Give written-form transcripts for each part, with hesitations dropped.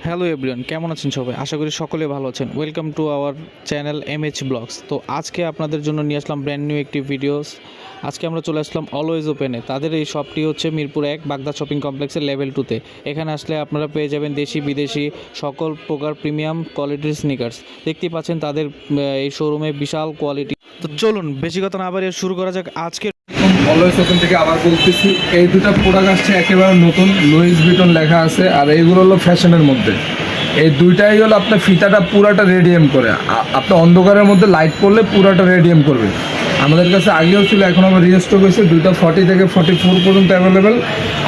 Hello everyone, কেমন আছেন সবাই? আশা করি সকলে ভালো আছেন। Welcome to our channel MH blogs. তো আজকে আপনাদের জন্য নিয়ে আসলাম ব্র্যান্ড নিউ একটি ভিডিওস। আজকে আমরা চলে আসলাম অলওয়েজ ওপেনে। তাদের এই শপটি হচ্ছে মিরপুর 1 বাগদা শপিং কমপ্লেক্সের লেভেল 2-তে। এখানে আসলে আপনারা পেয়ে যাবেন দেশি বিদেশি সকল প্রকার প্রিমিয়াম কোয়ালিটির স্নিকার্স। দেখতেই পাচ্ছেন তাদের এই শোরুমে বিশাল কোয়ালিটি। তো চলুন বেশি কথা না বাড়িয়ে শুরু করা যাক আজকে। অলওয়েজ ওপেন থেকে আবার বলতেছি, এই দুটো প্রোডাক্ট আসছে একেবারে নতুন, লুইস ভিটন লেখা আছে, আর এইগুলো হলো ফ্যাশনের মধ্যে। এই দুইটাই হলো আপনার ফিতাটা পুরাটা রেডিয়াম করে, আপনার অন্ধকারের মধ্যে লাইট পড়লে পুরাটা রেডিয়াম করবে। আমাদের কাছে আগেও ছিল, এখন আবার রিস্টক হয়েছে। দুইটা 40 থেকে 44 পর্যন্ত অ্যাভেলেবেল।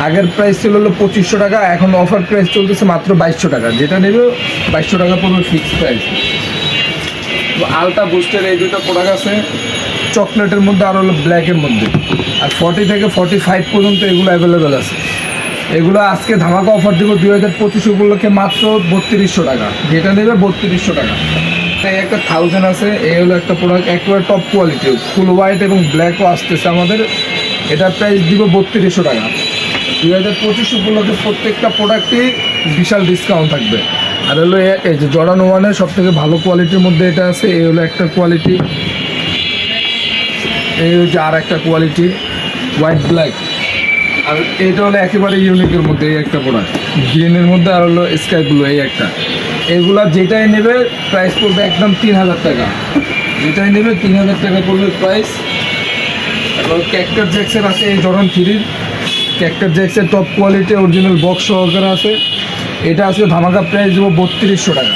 আগের প্রাইস ছিল হলো 2500 টাকা, এখন অফার প্রাইস চলতেছে মাত্র 2200 টাকা। যেটা নেবে 2200 টাকা পড়বে ফিক্সড প্রাইস। তো আলটা বুস্টের এই দুটো প্রোডাক্ট আছে চকলেটের মধ্যে আর হলো ব্ল্যাকের মধ্যে, আর 40 থেকে 45 পর্যন্ত এগুলো অ্যাভেলেবেল আছে। এগুলো আজকে ধামাকা অফার দেবো 2025 উপলক্ষে মাত্র 3200 টাকা। যেটা নেবে 3200 টাকা। এই একটা 1000 আছে, এই হলো একটা প্রোডাক্ট একেবারে টপ কোয়ালিটি, ফুল হোয়াইট এবং ব্ল্যাকও আসতেছে আমাদের। এটার প্রাইস দিব 3200 টাকা। 2025 উপলক্ষে প্রত্যেকটা প্রোডাক্টই বিশাল ডিসকাউন্ট থাকবে। আর হলো এই যে জর্ডান 1-এর সব থেকে ভালো কোয়ালিটির মধ্যে এটা আছে। এই হলো একটা কোয়ালিটি, এই হচ্ছে আর একটা কোয়ালিটি হোয়াইট ব্ল্যাক। আর এটা হলো একেবারে ইউনিকের মধ্যে এই একটা প্রোডাক্ট, গ্রিনের মধ্যে, আর হলো স্কাই ব্লু এই একটা। এগুলা যেটাই নেবে প্রাইস পড়বে একদম 3000 টাকা। যেটাই নেবে 3000 টাকা পড়বে প্রাইস। এবং ক্যাক্টার জ্যাক্সের আছে, এই জর্ডান 3-র ক্যাক্টার জ্যাক্সের টপ কোয়ালিটি অরিজিনাল বক্স সহকারে আছে। এটা আজকে ধামাকা প্রাইস দেবো 3200 টাকা।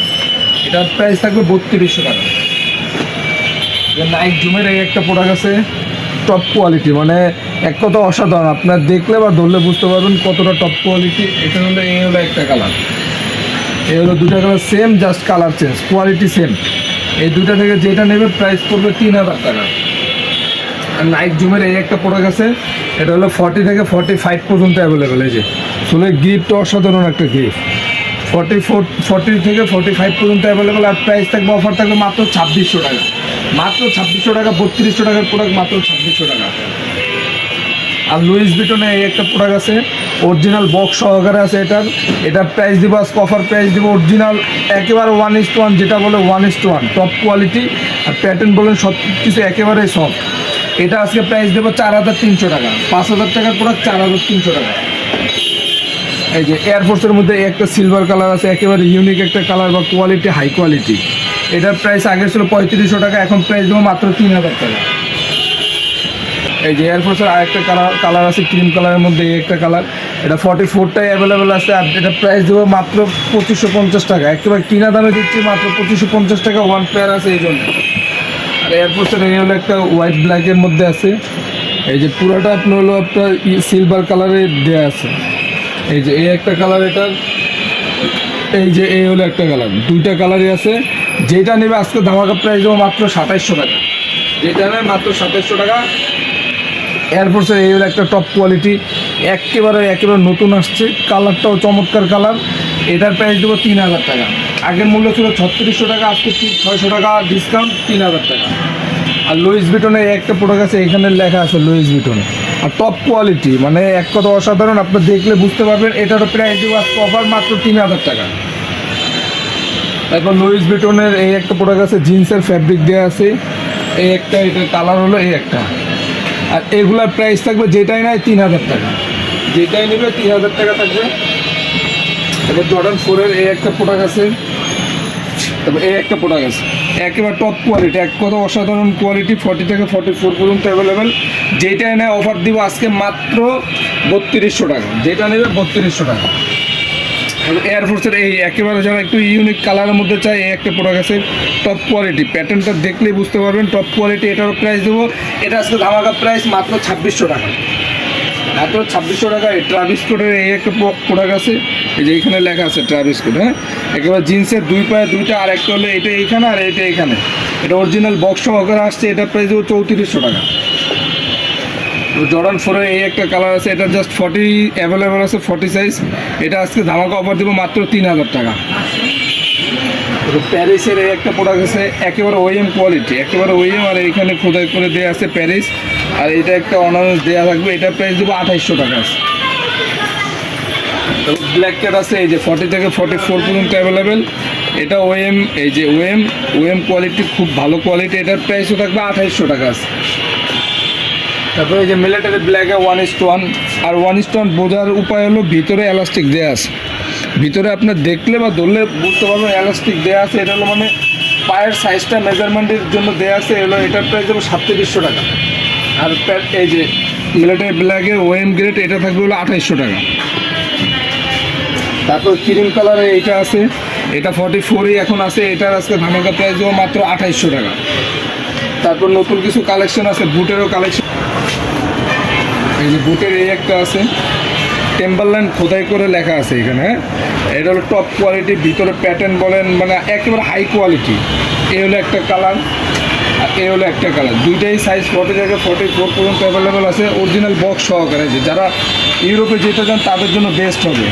এটার প্রাইস থাকবে 3200 টাকা। নাইক জুমের এই একটা প্রোডাক্ট আছে টপ কোয়ালিটি, মানে এক কথা অসাধারণ। আপনার দেখলে বা ধরলে বুঝতে পারবেন কতটা টপ কোয়ালিটি। এটা হলো এই হলো একটা কালার, এই হলো দুটা colour same, just colour change, quality same. এই দুটা থেকে যেটা নেবে প্রাইস পড়বে 3000 টাকা। আর নাইক জুমের এই একটা প্রোডাক্ট আছে, এটা হলো 40 থেকে 45 পর্যন্ত অ্যাভেলেবেল। এই যে আসলে গিফট অসাধারণ একটা গিফট। 40 থেকে 45 পর্যন্ত অ্যাভেলেবেল। আর প্রাইস থাকবে, অফার থাকবে মাত্র 2600 টাকা। মাত্র 2600 টাকা, 3200 টাকার প্রোডাক্ট মাত্র 2600 টাকা। আর লুইস ভিটনে এই একটা প্রোডাক্ট আছে, অরিজিনাল বক্স সহকারে আছে। এটার প্রাইস দিব আজকে, অফার প্রাইস দিব অরিজিনাল একেবারে 1:1, যেটা বলে 1:1 টপ কোয়ালিটি। আর প্যাটার্ন বলেন সব কিছু একেবারে সফট। এটা আজকে প্রাইস দেবো 4300 টাকা। 5000 টাকার প্রোডাক্ট 4300 টাকা। এই যে এয়ারফোর্সের মধ্যে একটা সিলভার কালার আছে, একেবারে ইউনিক একটা কালার বা কোয়ালিটি, হাই কোয়ালিটি। এটার প্রাইস আগে ছিল 3500 টাকা, এখন প্রাইস দেবো মাত্র 3000 টাকা। এই যে এয়ারফোর্সের আরেকটা কালার আছে ক্রিম কালারের মধ্যে, এই একটা কালার। এটা 44টাই অ্যাভেলেবেল আছে। আর এটা প্রাইস দেবো মাত্র 2550 টাকা। একেবারে কিনা দামে দিচ্ছি মাত্র 2550 টাকা, ওয়ান পেয়ার আছে এই জন্য। আর এয়ারফোর্সের এই হলো একটা হোয়াইট ব্ল্যাকের মধ্যে আছে। এই যে পুরোটা আপনার হলো আপনার সিলভার কালারে দেওয়া আছে। এই যে এই একটা কালার, এটার এই যে এই হলো একটা কালার, দুইটা কালারই আছে। যেটা নেবে আজকে ধামাকা প্রাইস দেবো মাত্র 2700 টাকা। যেটা নেবে মাত্র 2700 টাকা। এয়ারফোর্সের এই হলো একটা টপ কোয়ালিটি, একেবারে নতুন আসছে, কালারটাও চমৎকার কালার। এটার প্রাইস দেবো 3000 টাকা। আগের মূল্য ছিল 3600 টাকা, আজকে 600 টাকা ডিসকাউন্ট, 3000 টাকা। আর লুইস ভিটনে একটা প্রোডাক্ট আছে, এখানে লেখা আছে লুইস ভিটন, আর টপ কোয়ালিটি, মানে এক কথা অসাধারণ। আপনি দেখলে বুঝতে পারবেন। এটারও প্রাইস দেবো আজকে অফার মাত্র 3000 টাকা। তারপর লুইস ভিটনের এই একটা প্রোডাক্ট আছে, জিন্সের ফ্যাব্রিক দেওয়া আছে। এই একটা, এটার কালার হলো এই একটা। আর এগুলার প্রাইস থাকবে যেটাই নেয় 3000 টাকা। যেটাই নেবে 3000 টাকা থাকবে। এবার জর্ডান 4-এর এই একটা প্রোডাক্ট আছে, তারপর এই একটা প্রোডাক্ট আছে, একেবারে টপ কোয়ালিটি, এক কথা অসাধারণ কোয়ালিটি। 40 থেকে 44 পর্যন্ত অ্যাভেলেবেল। যেটাই নেয় অফার দিব আজকে মাত্র 3200 টাকা। যেটা নেবে 3200 টাকা। এয়ারফোর্সের এই একেবারে যারা একটু ইউনিক কালারের মধ্যে চাই, এই একটা প্রোডাক্ট আছে টপ কোয়ালিটি, প্যাটার্নটা দেখলেই বুঝতে পারবেন টপ কোয়ালিটি। এটারও প্রাইস দেবো, এটা আজকে ধামাকা প্রাইস মাত্র 2600 টাকা। মাত্র 2600 টাকা। এই ট্রাভিস স্কটের এই একটা প্রোডাক্ট আছে, এই যে এখানে লেখা আছে ট্রাভিস স্কট। হ্যাঁ, একেবারে জিন্সের দুই পায়ে দুইটা, আর একটা হলো এটা এইখানে আর এটা এইখানে। এটা অরিজিনাল বক্স সহকারে আসছে। এটার প্রাইস দেবো 3400 টাকা। জর্ডান 4-এর এই একটা কালার আছে, এটা জাস্ট 40 অ্যাভেলেবেল আছে, 40 সাইজ। এটা আজকে ধামাকা অফার দেবো মাত্র 3000 টাকা। প্যারিসের এই একটা প্রোডাক্ট আছে, একেবারে ওএম কোয়ালিটি, একেবারে ওএম। আর এইখানে খোদাই করে দেওয়া আছে প্যারিস, আর এটা একটা অনার্স দেওয়া থাকবে। এটার প্রাইস দেবো 2800 টাকা। ব্ল্যাক ক্যাট আছে এই যে 40 থেকে 44 পর্যন্ত অ্যাভেলেবেল। এটা ওএম, এই যে ওএম কোয়ালিটি, খুব ভালো কোয়ালিটি। এটার প্রাইসও থাকবে 2800 টাকা আছে। তারপরে এই যে মিলিটারি ব্ল্যাকে 1:1, আর 1:1 বোঝার উপায় হলো ভিতরে এলাস্টিক দেওয়া আছে। ভিতরে আপনার দেখলে বা ধরলে বুঝতে পারবেন এলাস্টিক দেওয়া আছে। এটা হলো মানে পায়ের সাইজটা মেজারমেন্টের জন্য দেওয়া আছে। এগুলো এটার প্রাইস দেবো 3700 টাকা। আর এই যে মিলিটারি ব্ল্যাকের ওএম গ্রেড, এটা থাকবে হলো 2800 টাকা। তারপর ক্রিম কালারে এইটা আছে, এটা 44ই এখন আছে। এটার আজকে ধামাকা প্রাইস দেবো মাত্র 2800 টাকা। তারপর নতুন কিছু কালেকশন আছে, বুটেরও কালেকশন। এই যে বুটের এই একটা আছে, টেম্বারল্যান্ড খোদাই করে লেখা আছে এখানে, হ্যাঁ। এটা হলো টপ কোয়ালিটি, ভিতরে প্যাটার্ন বলেন মানে একেবারে হাই কোয়ালিটি। এই হলো একটা কালার, আর এই হলো একটা কালার। দুইটাই সাইজ 40 থেকে 44 পর্যন্ত অ্যাভেলেবেল আছে, অরিজিনাল বক্স সহকারে। যে যারা ইউরোপে যেতে চান তাদের জন্য বেস্ট হবে,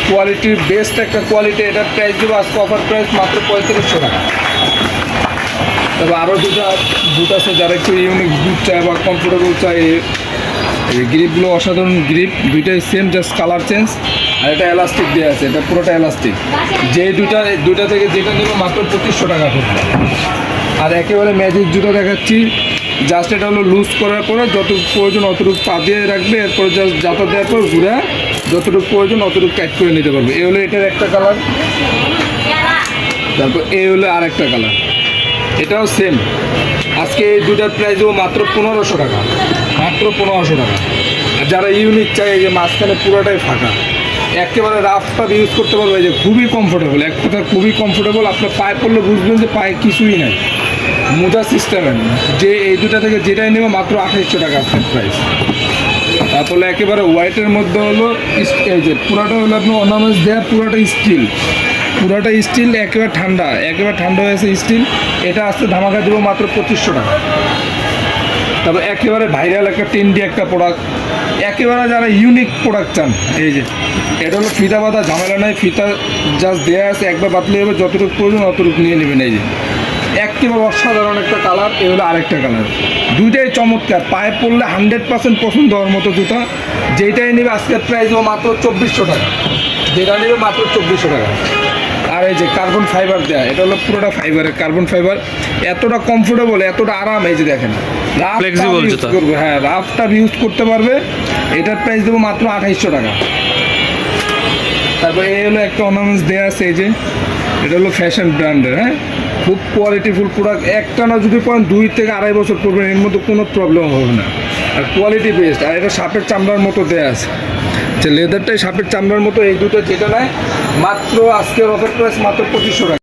কোয়ালিটির বেস্ট একটা কোয়ালিটি। এটার প্রাইস দেবো আজকে অফার প্রাইস মাত্র 3500 টাকা। তবে আরও দুটা বুট আছে, যারা একটু ইউনিক বুট চায় বা কমফোর্টেবল চায়। এই গ্রিপগুলো অসাধারণ গ্রিপ, দুইটাই সেম, জাস্ট কালার চেঞ্জ। আর এটা এলাস্টিক দেওয়া আছে, এটা পুরোটা এলাস্টিক। যে দুইটা থেকে যেটা নেবো মাত্র 2500 টাকা পড়বে। আর একেবারে ম্যাজিক জুতো দেখাচ্ছি, জাস্ট এটা হলো লুজ করার পরে যতটুকু প্রয়োজন অতটুকু পা দিয়ে রাখবে, এরপরে জাস্ট জাতা দেওয়ার পর ঘুরে যতটুকু প্রয়োজন অতটুকু টাইট করে নিতে পারবে। এই হলো এটার একটা কালার। তারপর এই হলো আর একটা কালার, এটাও সেম। আজকে এই দুটার প্রাইস দেবো মাত্র 1500 টাকা, মাত্র 1500 টাকা। আর যারা ইউনিক চাই, এই যে মাঝখানে পুরোটাই ফাঁকা, একেবারে রাফটা ইউজ করতে পারবে। এই যে খুবই কমফোর্টেবল, এক কথা খুবই কমফোর্টেবল। আপনার পায়ে পড়লে বুঝবেন যে পায়ে কিছুই নাই, মোজা সিস্টেমের। যে এই দুটা থেকে যেটাই নেবে মাত্র 2800 টাকা আজকের প্রাইস। তারপরে একেবারে হোয়াইটের মধ্যে হলো এই যে পুরোটা হলো আপনার অর্নামেন্টস দেওয়া, পুরোটা স্টিল, পুরোটা স্টিল, একেবারে ঠান্ডা হয়েছে স্টিল। এটা আসতে ধামাকা দেবো মাত্র 2500 টাকা। তারপর একেবারে ভাইরাল একটা ট্রেন্ডি একটা প্রোডাক্ট, একেবারে যারা ইউনিক প্রোডাক্ট চান, এই যে এটা হলো ফিতা বাঁধা, ঝামেলা নাই, ফিতা জাস্ট দেওয়া আছে, একবার বাতলে যাবে, যতটুকু প্রয়োজন অতটুকু নিয়ে নেবেন। এই যে একেবারে অসাধারণ একটা কালার, এই হলো আরেকটা কালার। দুইটাই চমৎকার, পায়ে পড়লে 100% পছন্দ হওয়ার মতো জুতা। যেটাই নেবে আজকের প্রাইস দেবো মাত্র 2400 টাকা, যেটা নেবে মাত্র 2400 টাকা। আর এই যে কার্বন ফাইবার দেয়া, এটা হলো পুরোটা ফাইবারের, কার্বন ফাইবার। এতটা কমফোর্টেবল, এতটা আরাম, এই যে দেখেন ফ্লেক্সিবল জুতা, হ্যাঁ রাফটা ইউজ করতে পারবে। এটার প্রাইস দেবো মাত্র 2800 টাকা। তারপরে এই হলো একটা অর্নামেন্টস দেওয়া আছে, এই যে এটা হলো ফ্যাশন ব্র্যান্ডের, হ্যাঁ, খুব কোয়ালিটিফুল প্রোডাক্ট। একটা না যদি পড়েন 2 থেকে 2.5 বছর পড়বেন, এর মধ্যে কোনো প্রবলেম হবে না। আর কোয়ালিটি বেস্ট। আর এটা সাপের চামড়ার মতো দেওয়া আছে, যে লেদারটাই সাপের চামড়ার মতো। এই দুটো যেটা নেয় মাত্র আজকের অফার প্রাইস মাত্র 2500 টাকা।